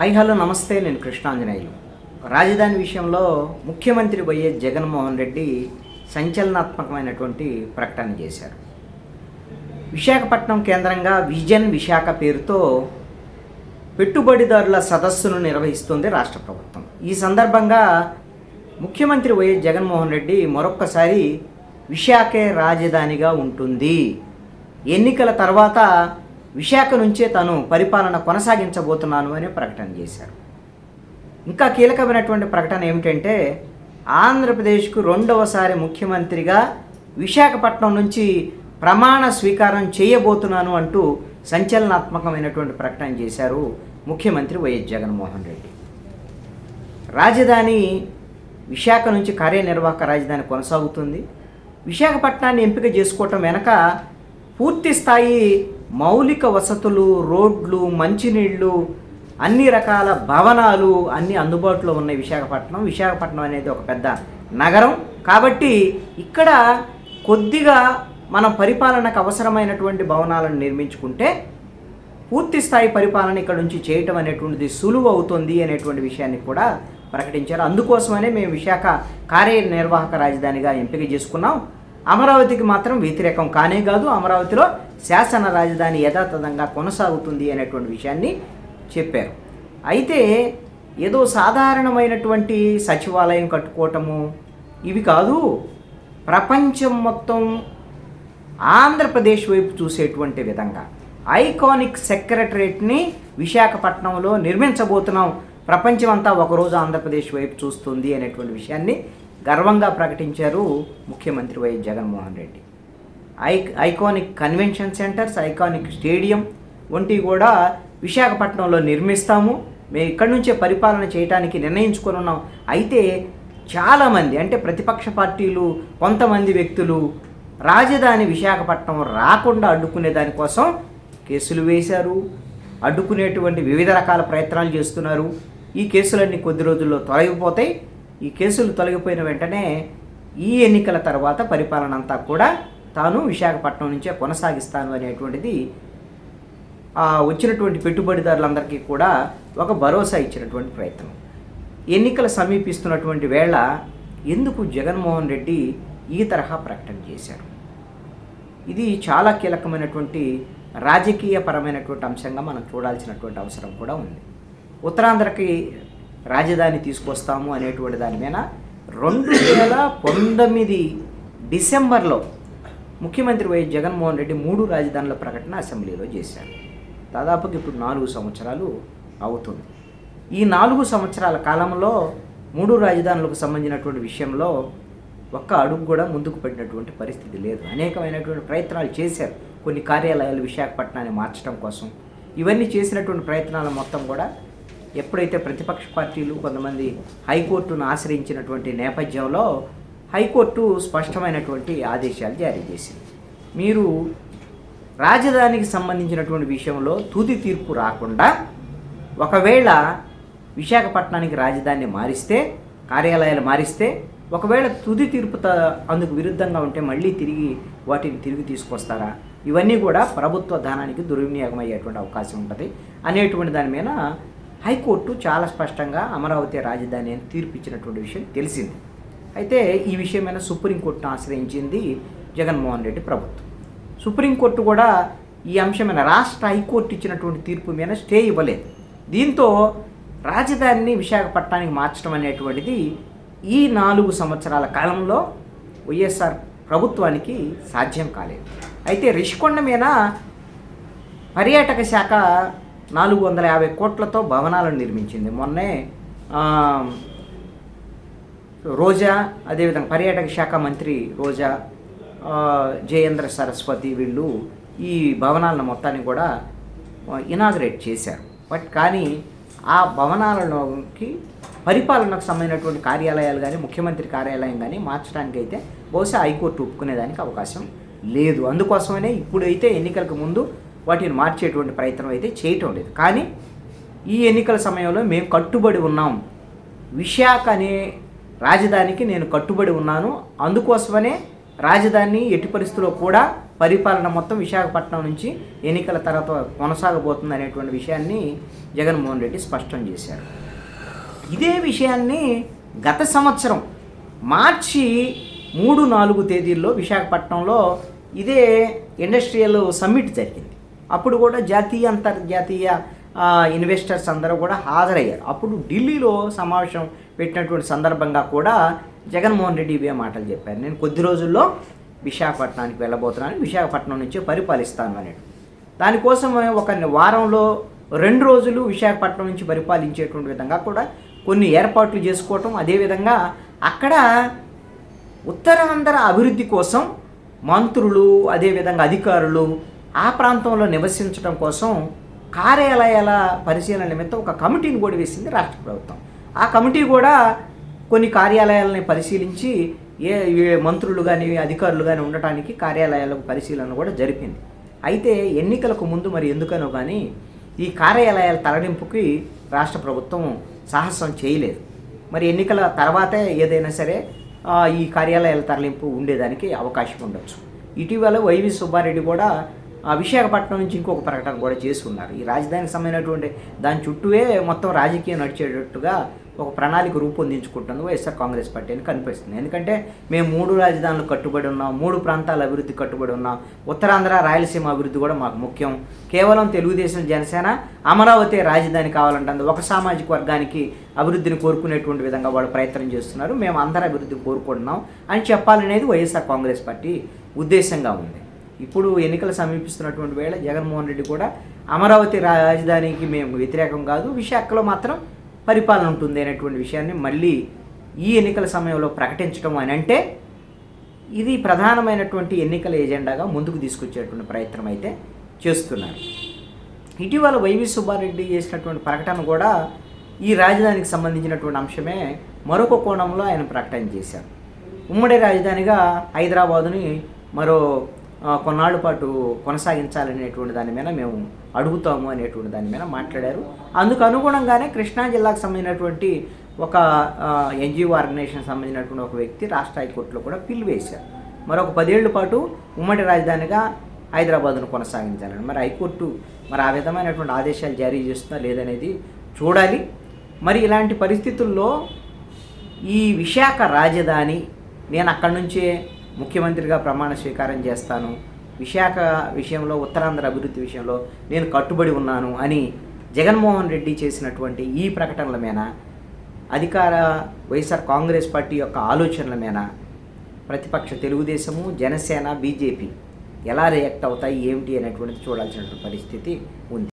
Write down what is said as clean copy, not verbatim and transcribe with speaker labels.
Speaker 1: Hi hello నమస్తే, నేను కృష్ణాంజనేయులు. రాజధాని విషయంలో ముఖ్యమంత్రి వైఎస్ జగన్మోహన్ రెడ్డి సంచలనాత్మకమైనటువంటి ప్రకటన చేశారు. విశాఖపట్నం కేంద్రంగా విజన్ విశాఖ పేరుతో పెట్టుబడిదారుల సదస్సును నిర్వహిస్తుంది రాష్ట్ర ప్రభుత్వం. ఈ సందర్భంగా ముఖ్యమంత్రి వైఎస్ జగన్మోహన్ రెడ్డి మరొక్కసారి విశాఖే రాజధానిగా ఉంటుంది, ఎన్నికల తర్వాత విశాఖ నుంచే తాను పరిపాలన కొనసాగించబోతున్నాను అని ప్రకటన చేశారు. ఇంకా కీలకమైనటువంటి ప్రకటన ఏమిటంటే, ఆంధ్రప్రదేశ్కు రెండవసారి ముఖ్యమంత్రిగా విశాఖపట్నం నుంచి ప్రమాణ స్వీకారం చేయబోతున్నాను అంటూ సంచలనాత్మకమైనటువంటి ప్రకటన చేశారు ముఖ్యమంత్రి వైఎస్ జగన్మోహన్ రెడ్డి. రాజధాని విశాఖ నుంచి కార్యనిర్వాహక రాజధాని కొనసాగుతుంది. విశాఖపట్నాన్ని ఎంపిక చేసుకోవటం వెనక పూర్తి స్థాయి మౌలిక వసతులు, రోడ్లు, మంచినీళ్ళు, అన్ని రకాల భవనాలు అన్నీ అందుబాటులో ఉన్నాయి. విశాఖపట్నం అనేది ఒక పెద్ద నగరం కాబట్టి ఇక్కడ కొద్దిగా మనం పరిపాలనకు అవసరమైనటువంటి భవనాలను నిర్మించుకుంటే పూర్తి స్థాయి పరిపాలన ఇక్కడ నుంచి చేయటం అనేటువంటిది సులువు అవుతుంది అనేటువంటి విషయాన్ని కూడా ప్రకటించారు. అందుకోసమనే మేము విశాఖ కార్యనిర్వాహక రాజధానిగా ఎంపిక చేసుకున్నాం. అమరావతికి మాత్రం వ్యతిరేకం కానే కాదు, అమరావతిలో శాసన రాజధాని యథాతథంగా కొనసాగుతుంది అనేటువంటి విషయాన్ని చెప్పారు. అయితే ఏదో సాధారణమైనటువంటి సచివాలయం కట్టుకోవటము ఇవి కాదు, ప్రపంచం మొత్తం ఆంధ్రప్రదేశ్ వైపు చూసేటువంటి విధంగా ఐకానిక్ సెక్రటరేట్ని విశాఖపట్నంలో నిర్మించబోతున్నాం, ప్రపంచం అంతా ఒకరోజు ఆంధ్రప్రదేశ్ వైపు చూస్తుంది అనేటువంటి విషయాన్ని గర్వంగా ప్రకటించారు ముఖ్యమంత్రి YS Jaganmohan Reddy. Iconic convention centres, iconic stadium వంటివి కూడా విశాఖపట్నంలో నిర్మిస్తాము, మేము ఇక్కడి నుంచే పరిపాలన చేయడానికి నిర్ణయించుకొని ఉన్నాం. అయితే చాలామంది అంటే ప్రతిపక్ష పార్టీలు, కొంతమంది వ్యక్తులు రాజధాని విశాఖపట్నం రాకుండా అడ్డుకునే దానికోసం కేసులు వేశారు, అడ్డుకునేటువంటి వివిధ రకాల ప్రయత్నాలు చేస్తున్నారు. ఈ కేసులన్నీ కొద్ది రోజుల్లో తొలగిపోతాయి. ఈ కేసులు తొలగిపోయిన వెంటనే ఈ ఎన్నికల తర్వాత పరిపాలన అంతా కూడా తాను విశాఖపట్నం నుంచే కొనసాగిస్తాను అనేటువంటిది వచ్చినటువంటి పెట్టుబడిదారులందరికీ కూడా ఒక భరోసా ఇచ్చినటువంటి ప్రయత్నం. ఎన్నికలు సమీపిస్తున్నటువంటి వేళ ఎందుకు జగన్మోహన్ రెడ్డి ఈ తరహా ప్రకటన చేశారు? ఇది చాలా కీలకమైనటువంటి రాజకీయపరమైనటువంటి అంశంగా మనం చూడాల్సినటువంటి అవసరం కూడా ఉంది. ఉత్తరాంధ్రకి రాజధాని తీసుకొస్తాము అనేటువంటి దాని మీద 2019 డిసెంబర్లో ముఖ్యమంత్రి వైఎస్ జగన్మోహన్ రెడ్డి 3 రాజధానుల ప్రకటన అసెంబ్లీలో చేశారు. దాదాపుగా ఇప్పుడు 4 సంవత్సరాలు అవుతుంది. ఈ 4 సంవత్సరాల కాలంలో 3 రాజధానులకు సంబంధించినటువంటి విషయంలో ఒక్క అడుగు కూడా ముందుకు పెట్టినటువంటి పరిస్థితి లేదు. అనేకమైనటువంటి ప్రయత్నాలు చేశారు, కొన్ని కార్యాలయాలు విశాఖపట్నాన్ని మార్చడం కోసం. ఇవన్నీ చేసినటువంటి ప్రయత్నాలు మొత్తం కూడా ఎప్పుడైతే ప్రతిపక్ష పార్టీలు కొంతమంది హైకోర్టును ఆశ్రయించినటువంటి నేపథ్యంలో హైకోర్టు స్పష్టమైనటువంటి ఆదేశాలు జారీ చేసింది. మీరు రాజధానికి సంబంధించినటువంటి విషయంలో తుది తీర్పు రాకుండా ఒకవేళ విశాఖపట్నానికి రాజధాని మారిస్తే, కార్యాలయాలు మారిస్తే, ఒకవేళ తుది తీర్పు అందుకు విరుద్ధంగా ఉంటే మళ్ళీ వాటిని తిరిగి తీసుకొస్తారా? ఇవన్నీ కూడా ప్రభుత్వ ధనానికి దుర్వినియోగం అయ్యేటువంటి అవకాశం ఉంటుంది అనేటువంటి దాని మీద హైకోర్టు చాలా స్పష్టంగా అమరావతి రాజధాని అని తీర్పు ఇచ్చినటువంటి విషయం తెలిసింది. అయితే ఈ విషయమైన సుప్రీంకోర్టును ఆశ్రయించింది జగన్మోహన్ రెడ్డి ప్రభుత్వం. సుప్రీంకోర్టు కూడా ఈ అంశమైన రాష్ట్ర హైకోర్టు ఇచ్చినటువంటి తీర్పు మీద స్టే ఇవ్వలేదు. దీంతో రాజధానిని విశాఖపట్నానికి మార్చడం అనేటువంటిది ఈ 4 సంవత్సరాల కాలంలో వైఎస్ఆర్ ప్రభుత్వానికి సాధ్యం కాలేదు. అయితే రిషికొండ మీద పర్యాటక శాఖ 450 కోట్లతో భవనాలను నిర్మించింది. మొన్నే రోజా, అదేవిధంగా పర్యాటక శాఖ మంత్రి రోజా, జయేంద్ర సరస్వతి వీళ్ళు ఈ భవనాలను మొత్తాన్ని కూడా ఇనాగ్రేట్ చేశారు. కానీ ఆ భవనాలలోకి పరిపాలనకు సంబంధించినటువంటి కార్యాలయాలు కానీ, ముఖ్యమంత్రి కార్యాలయం కానీ మార్చడానికి అయితే బహుశా హైకోర్టు ఒప్పుకునేదానికి అవకాశం లేదు. అందుకోసమనే ఇప్పుడైతే ఎన్నికలకు ముందు వాటిని మార్చేటువంటి ప్రయత్నం అయితే చేయటం లేదు. కానీ ఈ ఎన్నికల సమయంలో మేము కట్టుబడి ఉన్నాం, విశాఖ అనే రాజధానికి నేను కట్టుబడి ఉన్నాను, అందుకోసమనే రాజధాని ఎట్టి పరిస్థితుల్లో కూడా పరిపాలన మొత్తం విశాఖపట్నం నుంచి ఎన్నికల తర్వాత కొనసాగబోతుంది అనేటువంటి విషయాన్ని జగన్మోహన్ రెడ్డి స్పష్టం చేశారు. ఇదే విషయాన్ని గత సంవత్సరం మార్చి 3-4 తేదీల్లో విశాఖపట్నంలో ఇదే ఇండస్ట్రియల్ సమ్మిట్ జరిగింది. అప్పుడు కూడా జాతీయ అంతర్జాతీయ ఇన్వెస్టర్స్ అందరూ కూడా హాజరయ్యారు. అప్పుడు ఢిల్లీలో సమావేశం పెట్టినటువంటి సందర్భంగా కూడా జగన్మోహన్ రెడ్డి ఇవే మాటలు చెప్పారు. నేను కొద్ది రోజుల్లో విశాఖపట్నానికి వెళ్ళబోతున్నాను, విశాఖపట్నం నుంచే పరిపాలిస్తాను అనేది. దానికోసం ఒక వారంలో 2 రోజులు విశాఖపట్నం నుంచి పరిపాలించేటువంటి విధంగా కూడా కొన్ని ఏర్పాట్లు చేసుకోవటం, అదేవిధంగా అక్కడ ఉత్తరాంధ్ర అభివృద్ధి కోసం మంత్రులు అదేవిధంగా అధికారులు ఆ ప్రాంతంలో నివసించడం కోసం కార్యాలయాల పరిశీలన నిమిత్తం ఒక కమిటీని కూడా వేసింది రాష్ట్ర ప్రభుత్వం. ఆ కమిటీ కూడా కొన్ని కార్యాలయాలని పరిశీలించి ఏ మంత్రులు కానీ అధికారులు కానీ ఉండటానికి కార్యాలయాలకు పరిశీలన కూడా జరిపింది. అయితే ఎన్నికలకు ముందు మరి ఎందుకనో కానీ ఈ కార్యాలయాల తరలింపుకి రాష్ట్ర ప్రభుత్వం సాహసం చేయలేదు. మరి ఎన్నికల తర్వాతే ఏదైనా సరే ఈ కార్యాలయాల తరలింపు ఉండేదానికి అవకాశం ఉండొచ్చు. ఇటీవల వైవి సుబ్బారెడ్డి కూడా విశాఖపట్నం నుంచి ఇంకొక ప్రకటన కూడా చేసి ఉన్నారు. ఈ రాజధానికి సంబంధించినటువంటి దాని చుట్టూవే మొత్తం రాజకీయం నడిచేటట్టుగా ఒక ప్రణాళిక రూపొందించుకుంటుంది వైఎస్ఆర్ కాంగ్రెస్ పార్టీ అని కనిపిస్తుంది. ఎందుకంటే మేము 3 రాజధానులు కట్టుబడి ఉన్నాం, 3 ప్రాంతాల అభివృద్ధి కట్టుబడి ఉన్నాం, ఉత్తరాంధ్ర రాయలసీమ అభివృద్ధి కూడా మాకు ముఖ్యం. కేవలం తెలుగుదేశం జనసేన అమరావతి రాజధాని కావాలంటుంది. ఒక సామాజిక వర్గానికి అభివృద్ధిని కోరుకునేటువంటి విధంగా వాళ్ళు ప్రయత్నం చేస్తున్నారు. మేము అందరి అభివృద్ధిని కోరుకుంటున్నాం అని చెప్పాలనేది వైఎస్ఆర్ కాంగ్రెస్ పార్టీ ఉద్దేశంగా ఉంది. ఇప్పుడు ఎన్నికలు సమీపిస్తున్నటువంటి వేళ జగన్మోహన్ రెడ్డి కూడా అమరావతి రాజధానికి మేము వ్యతిరేకం కాదు, విశాఖలో మాత్రం పరిపాలన ఉంటుంది అనేటువంటి విషయాన్ని మళ్ళీ ఈ ఎన్నికల సమయంలో ప్రకటించడం అని అంటే ఇది ప్రధానమైనటువంటి ఎన్నికల ఎజెండాగా ముందుకు తీసుకొచ్చేటువంటి ప్రయత్నం అయితే చేస్తున్నారు. ఇటీవల వైవి సుబ్బారెడ్డి చేసినటువంటి ప్రకటన కూడా ఈ రాజధానికి సంబంధించినటువంటి అంశమే మరొక కోణంలో ఆయన ప్రకటన చేశారు. ఉమ్మడి రాజధానిగా హైదరాబాదుని మరో కొన్నాళ్ళ పాటు కొనసాగించాలనేటువంటి దాని మీద మేము అడుగుతాము అనేటువంటి దాని మీద మాట్లాడారు. అందుకు అనుగుణంగానే కృష్ణా జిల్లాకు సంబంధించినటువంటి ఒక ఎన్జిఓ ఆర్గనైజేషన్ సంబంధించినటువంటి ఒక వ్యక్తి రాష్ట్ర హైకోర్టులో కూడా పిల్ వేశారు. మరొక 10 ఏళ్ల పాటు ఉమ్మడి రాజధానిగా హైదరాబాదును కొనసాగించాలని. మరి హైకోర్టు మరి ఆ విధమైనటువంటి ఆదేశాలు జారీ చేస్తుందా లేదనేది చూడాలి. మరి ఇలాంటి పరిస్థితుల్లో ఈ విశాఖ రాజధాని నేను అక్కడి నుంచే ముఖ్యమంత్రిగా ప్రమాణ స్వీకారం చేస్తాను, విశాఖ విషయంలో ఉత్తరాంధ్ర అభివృద్ధి విషయంలో నేను కట్టుబడి ఉన్నాను అని జగన్మోహన్ రెడ్డి చేసినటువంటి ఈ ప్రకటనల మీద అధికార వైఎస్ఆర్ కాంగ్రెస్ పార్టీ యొక్క ఆలోచనల మీద ప్రతిపక్ష తెలుగుదేశము, జనసేన, బీజేపీ ఎలా రియాక్ట్ అవుతాయి ఏమిటి అనేటువంటిది చూడాల్సినటువంటి పరిస్థితి ఉంది.